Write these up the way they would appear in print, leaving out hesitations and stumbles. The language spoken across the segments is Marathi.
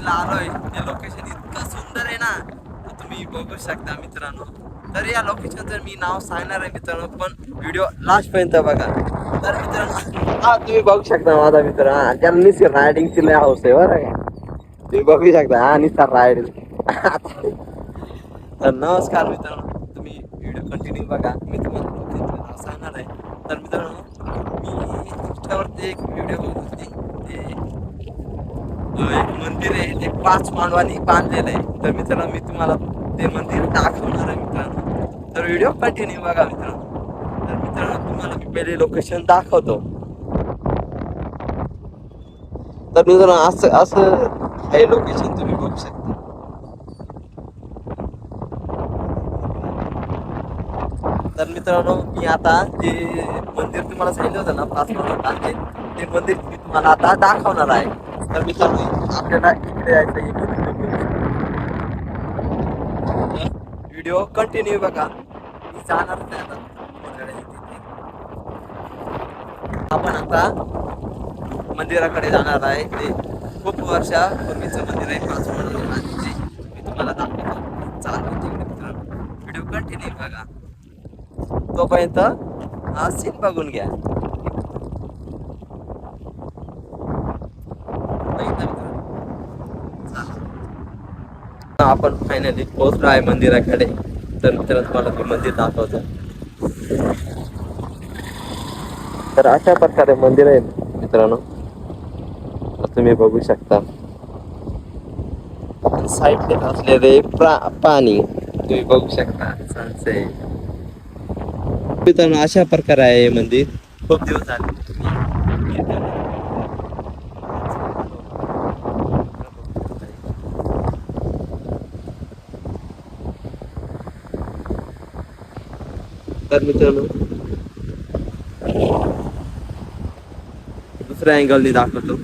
लोकेशनला आलोय. ते लोकेशन इतकं सुंदर आहे ना, तुम्ही बघू शकता मित्रांनो. तर या लोकेशनचं मी नाव सांगणार आहे मित्रांनो, पण व्हिडिओ लास्ट पर्यंत बघा. तर मित्रांनो हा तुम्ही बघू शकता माझा मित्र, हा ज्याला निसर्ग रायडिंगची लय हाऊस आहे बरं का. तुम्ही बघू शकता हा निसर्ग रायडिंग. तर नमस्कार मित्रांनो, तुम्ही व्हिडिओ कंटिन्यू बघा. मी तुम्हाला लोकेशनचं नाव सांगणार आहे. तर मित्रांनो मी इंस्टावरती एक व्हिडिओ बघत होती. ते एक मंदिर आहे, ते 5 मांडवांनी बांधलेलं आहे. तर मित्रांनो मी तुम्हाला ते मंदिर दाखवणार आहे मित्रांनो. तर व्हिडिओ कंटिन्यू बघा मित्रांनो. तर मित्रांनो तुम्हाला मी पहिले लोकेशन दाखवतो. तर मित्रांनो असं असं हे लोकेशन तुम्ही बघू शकता. तर मित्रांनो मी आता ते मंदिर तुम्हाला सांगितलं होतं ना 5 मांडवांचे, ते मंदिर मी तुम्हाला आता दाखवणार आहे. तर मित्रांनो आपल्याला इकडे यायचं आहे. व्हिडिओ कंटिन्यू बघा. मी जाणार नाही आता तिथे. आपण आता मंदिराकडे जाणार आहे. ते खूप वर्षापूर्वीचं मंदिर आहे 5 मांडवांचे. मी तुम्हाला दाखवतो. चालू तिकडे मित्रांनो, व्हिडिओ कंटिन्यू बघा. तोपर्यंत हा सीन बघून घ्या. आपण फायनली पोहोचलो आहे मंदिराकडे. तर मित्रांनो तुम्हाला मी मंदिर दाखवतो. तर अशा प्रकारे मंदिर आहे मित्रांनो, तुम्ही बघू शकता. साईडने असलेले पाणी तुम्ही बघू शकता. सनसेट मित्रांनो अशा प्रकारे आहे मंदिर. खूप दिवस झाले तर मित्रांनो दुसऱ्या अँगलने दाखवतो.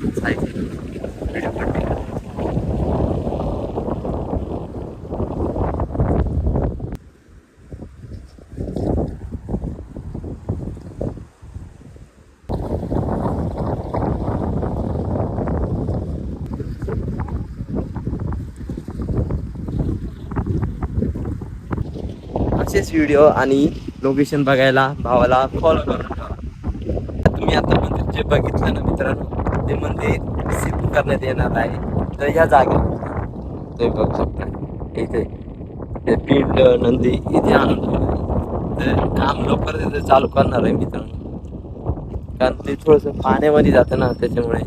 असेच व्हिडिओ आणि लोकेशन बघायला भावाला फॉलो करून ठेवा. तुम्ही आता मंदिर जे बघितलं ना मित्रांनो, ते मंदिर सिद्ध करण्यात येणार आहे. तर ह्या जागेवर तुम्ही बघू शकता. इथे ते पिंड नंदी इथे आणून तर काम लवकर तिथे चालू करणार आहे मित्रांनो, कारण ते थोडंसं पाण्यामध्ये जातं ना, त्याच्यामुळे